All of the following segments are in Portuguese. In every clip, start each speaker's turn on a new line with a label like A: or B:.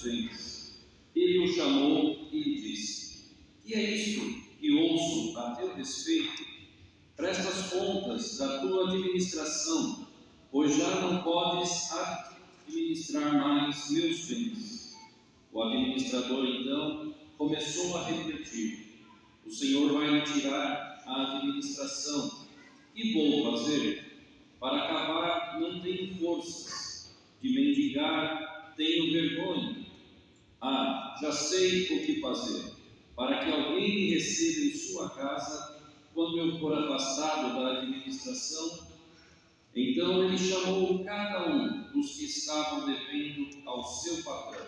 A: bens. Ele o chamou e lhe disse: que é isto que ouço a teu respeito? Presta as contas da tua administração, pois já não podes administrar mais meus bens. O administrador, então, começou a refletir: o Senhor vai me tirar a administração. Que vou fazer? Para acabar não tenho forças, de mendigar tenho vergonha. Já sei o que fazer, para que alguém me receba em sua casa quando eu for afastado da administração. Então ele chamou cada um dos que estavam devendo ao seu patrão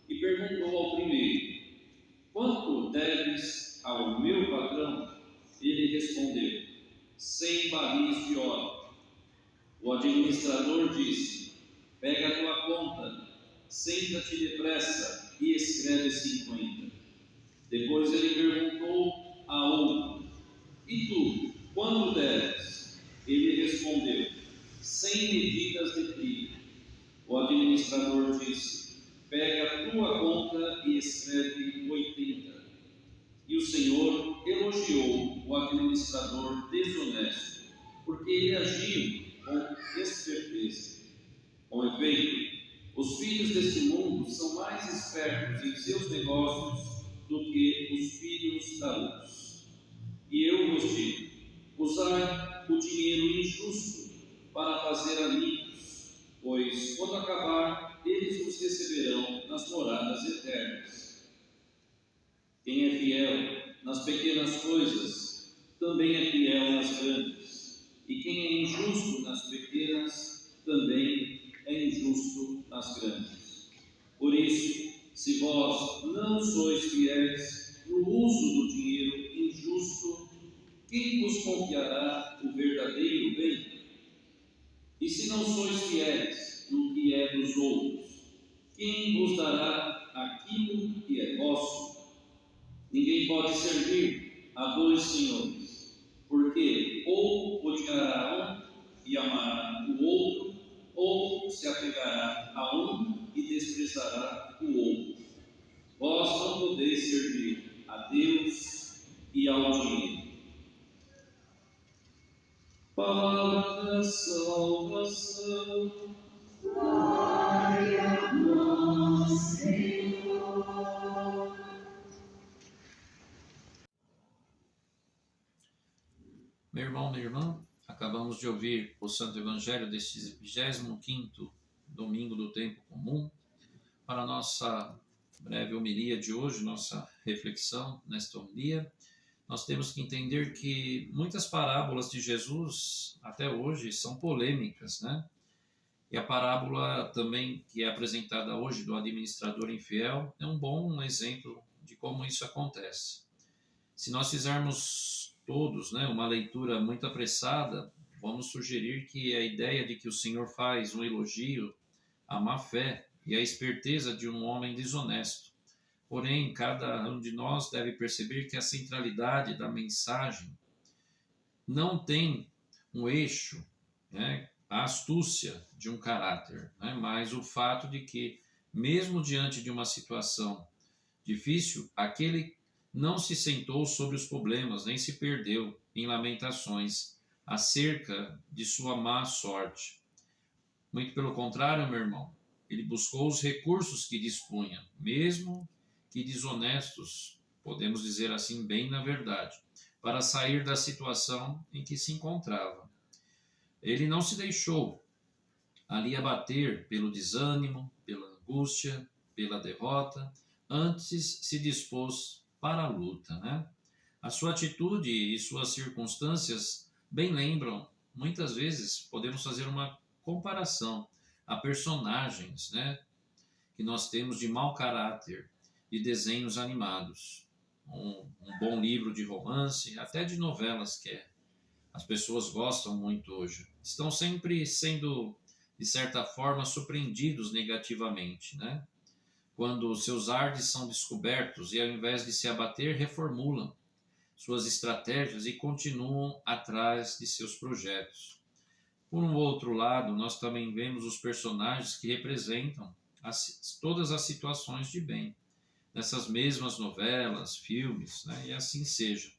A: e perguntou ao primeiro: quanto deves ao meu patrão? Ele respondeu: 100 barris de ouro. O administrador disse: pega a tua conta, senta-te depressa e escreve 50. Depois ele perguntou a outro: e tu, quanto deves? Ele respondeu: 100 medidas de trigo. O administrador disse: pega a tua conta e escreve 80. E o Senhor elogiou o administrador desonesto, porque ele agiu com esperteza. Com efeito, os filhos deste mundo são mais espertos em seus negócios do que os filhos da luz. E eu vos digo: usai o dinheiro injusto para fazer amigos, pois, quando acabar, eles os receberão nas moradas eternas. Quem é fiel nas pequenas coisas, também é fiel nas grandes. E quem é injusto nas pequenas, também é injusto nas grandes. Por isso, se vós não sois fiéis no uso do dinheiro injusto, quem vos confiará o verdadeiro bem? E se não sois fiéis no que é dos outros, quem vos dará aquilo que é vosso? Ninguém pode servir a dois senhores, porque ou odiará um e amará o outro, ou se apegará a um e desprezará o outro. Vós não podeis servir a Deus e ao dinheiro. Palavra da salvação.
B: Glória a nós, Senhor.
C: Meu irmão, minha irmã, acabamos de ouvir o Santo Evangelho deste 25º domingo do tempo comum. Para a nossa breve homilia de hoje, nossa reflexão nesta homilia, nós temos que entender que muitas parábolas de Jesus até hoje são polêmicas, né? E a parábola também que é apresentada hoje do administrador infiel é um bom exemplo de como isso acontece. Se nós fizermos todos, né, uma leitura muito apressada, vamos sugerir que a ideia de que o Senhor faz um elogio à má fé e à esperteza de um homem desonesto. Porém, cada um de nós deve perceber que a centralidade da mensagem não tem um eixo, né, a astúcia de um caráter, né, mas o fato de que, mesmo diante de uma situação difícil, aquele não se sentou sobre os problemas, nem se perdeu em lamentações acerca de sua má sorte. Muito pelo contrário, meu irmão, ele buscou os recursos que dispunha, mesmo que desonestos, podemos dizer assim bem na verdade, para sair da situação em que se encontrava. Ele não se deixou ali abater pelo desânimo, pela angústia, pela derrota, antes se dispôs para a luta, né? A sua atitude e suas circunstâncias bem lembram, muitas vezes podemos fazer uma comparação a personagens, né, que nós temos de mau caráter, de desenhos animados, um bom livro de romance, até de novelas que as pessoas gostam muito hoje. Estão sempre sendo, de certa forma, surpreendidos negativamente, né? Quando seus ardes são descobertos e, ao invés de se abater, reformulam suas estratégias e continuam atrás de seus projetos. Por um outro lado, nós também vemos os personagens que representam todas as situações de bem, nessas mesmas novelas, filmes, né? E assim seja.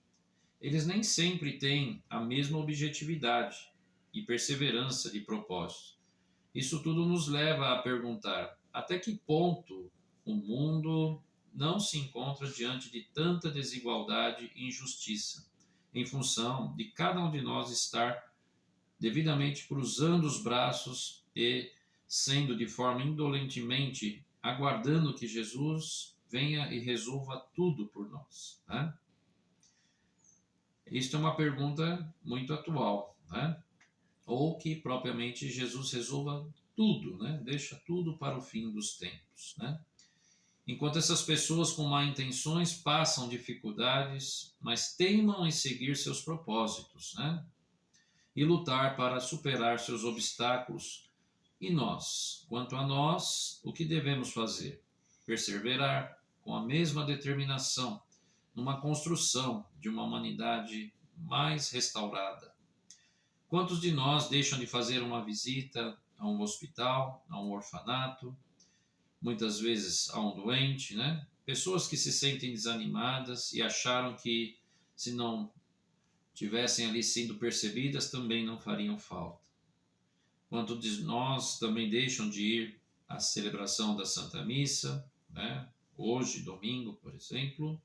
C: Eles nem sempre têm a mesma objetividade e perseverança de propósito. Isso tudo nos leva a perguntar até que ponto o mundo não se encontra diante de tanta desigualdade e injustiça, em função de cada um de nós estar devidamente cruzando os braços e sendo de forma indolentemente aguardando que Jesus venha e resolva tudo por nós, né? Isto é uma pergunta muito atual, né? Ou que propriamente Jesus resolva tudo, né? Deixa tudo para o fim dos tempos, né? Enquanto essas pessoas com má intenções passam dificuldades, mas teimam em seguir seus propósitos, né? E lutar para superar seus obstáculos. E nós, quanto a nós, o que devemos fazer? Perseverar com a mesma determinação numa construção de uma humanidade mais restaurada. Quantos de nós deixam de fazer uma visita a um hospital, a um orfanato, muitas vezes a um doente, né? Pessoas que se sentem desanimadas e acharam que se não tivessem ali sendo percebidas também não fariam falta. Quantos de nós também deixam de ir à celebração da Santa Missa, né? Hoje, domingo, por exemplo.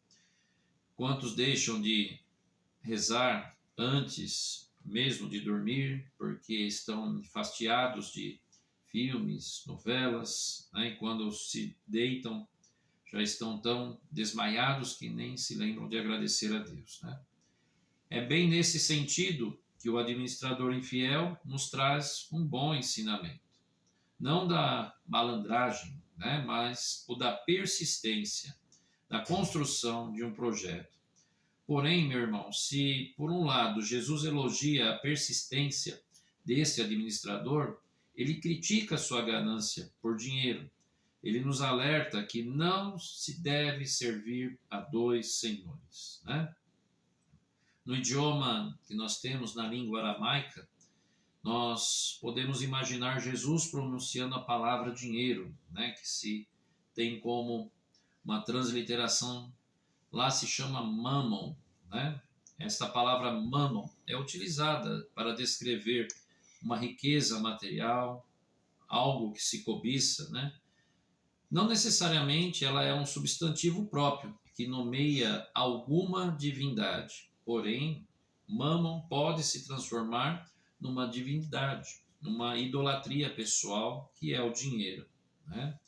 C: Quantos deixam de rezar antes mesmo de dormir, porque estão enfastiados de filmes, novelas, né? E quando se deitam já estão tão desmaiados que nem se lembram de agradecer a Deus, né? É bem nesse sentido que o administrador infiel nos traz um bom ensinamento. Não da malandragem, né? Mas o da persistência, da construção de um projeto. Porém, meu irmão, se por um lado Jesus elogia a persistência desse administrador, ele critica sua ganância por dinheiro. Ele nos alerta que não se deve servir a dois senhores, né? No idioma que nós temos na língua aramaica, nós podemos imaginar Jesus pronunciando a palavra dinheiro, né? Que se tem como uma transliteração, lá se chama mammon, né? Esta palavra mammon é utilizada para descrever uma riqueza material, algo que se cobiça, né? Não necessariamente ela é um substantivo próprio, que nomeia alguma divindade. Porém, mammon pode se transformar numa divindade, numa idolatria pessoal, que é o dinheiro, né?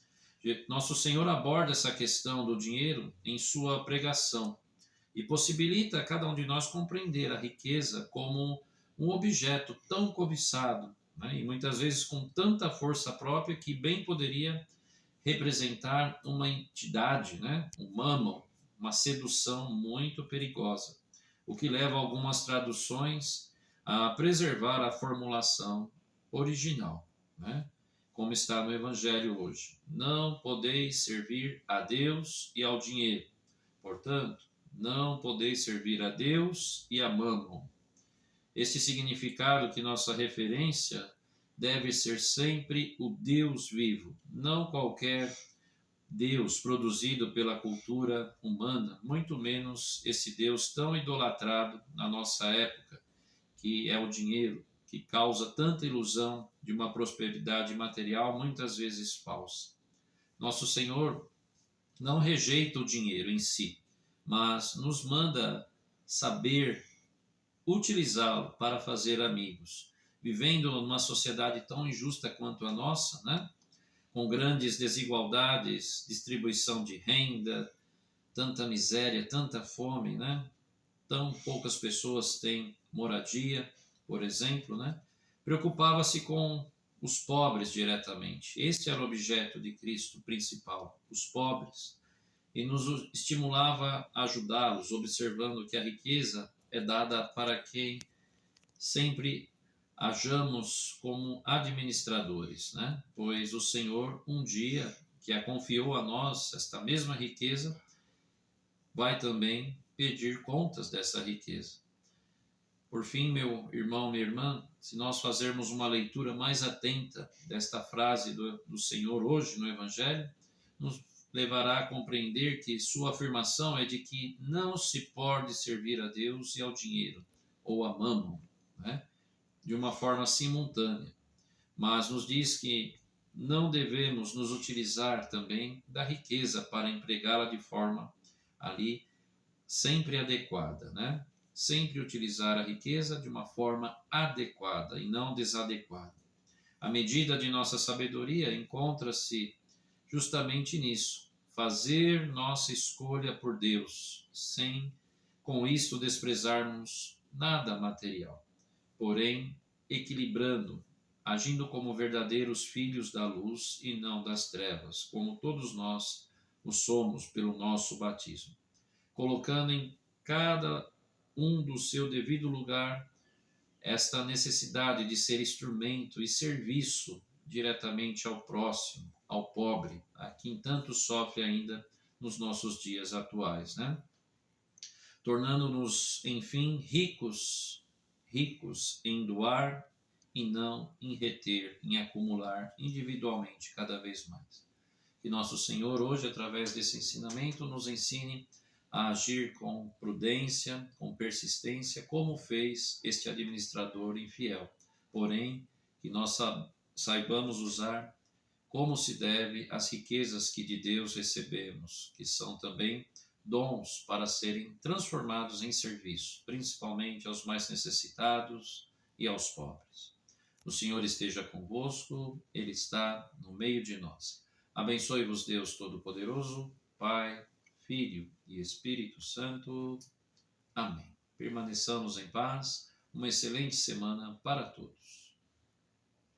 C: Nosso Senhor aborda essa questão do dinheiro em sua pregação e possibilita a cada um de nós compreender a riqueza como um objeto tão cobiçado, né? E muitas vezes com tanta força própria que bem poderia representar uma entidade, né? Um mammon, uma sedução muito perigosa, o que leva algumas traduções a preservar a formulação original, né? Como está no Evangelho hoje. Não podeis servir a Deus e ao dinheiro. Portanto, não podeis servir a Deus e a Mammon. Este significado que nossa referência deve ser sempre o Deus vivo, não qualquer Deus produzido pela cultura humana, muito menos esse Deus tão idolatrado na nossa época, que é o dinheiro, que causa tanta ilusão de uma prosperidade material muitas vezes falsa. Nosso Senhor não rejeita o dinheiro em si, mas nos manda saber utilizá-lo para fazer amigos. Vivendo numa sociedade tão injusta quanto a nossa, né? Com grandes desigualdades, distribuição de renda, tanta miséria, tanta fome, né? Tão poucas pessoas têm moradia, por exemplo, né? Preocupava-se com os pobres diretamente. Este era o objeto de Cristo principal, os pobres. E nos estimulava a ajudá-los, observando que a riqueza é dada para quem sempre hajamos como administradores, né? Pois o Senhor, um dia, que a confiou a nós, esta mesma riqueza, vai também pedir contas dessa riqueza. Por fim, meu irmão, minha irmã, se nós fazermos uma leitura mais atenta desta frase do Senhor hoje no Evangelho, nos levará a compreender que sua afirmação é de que não se pode servir a Deus e ao dinheiro, ou a Mammon, né, de uma forma simultânea, mas nos diz que não devemos nos utilizar também da riqueza para empregá-la de forma ali sempre adequada, né? Sempre utilizar a riqueza de uma forma adequada e não desadequada. A medida de nossa sabedoria encontra-se justamente nisso, fazer nossa escolha por Deus, sem com isso desprezarmos nada material, porém equilibrando, agindo como verdadeiros filhos da luz e não das trevas, como todos nós o somos pelo nosso batismo, colocando em cada um do seu devido lugar esta necessidade de ser instrumento e serviço diretamente ao próximo, ao pobre, a quem tanto sofre ainda nos nossos dias atuais, né? Tornando-nos, enfim, ricos em doar e não em reter, em acumular individualmente cada vez mais. Que nosso Senhor hoje, através desse ensinamento, nos ensine a agir com prudência, com persistência, como fez este administrador infiel. Porém, que nós saibamos usar como se deve as riquezas que de Deus recebemos, que são também dons para serem transformados em serviço, principalmente aos mais necessitados e aos pobres. O Senhor esteja convosco, Ele está no meio de nós. Abençoe-vos Deus Todo-Poderoso, Pai, Filho e Espírito Santo. Amém. Permaneçamos em paz. Uma excelente semana para todos.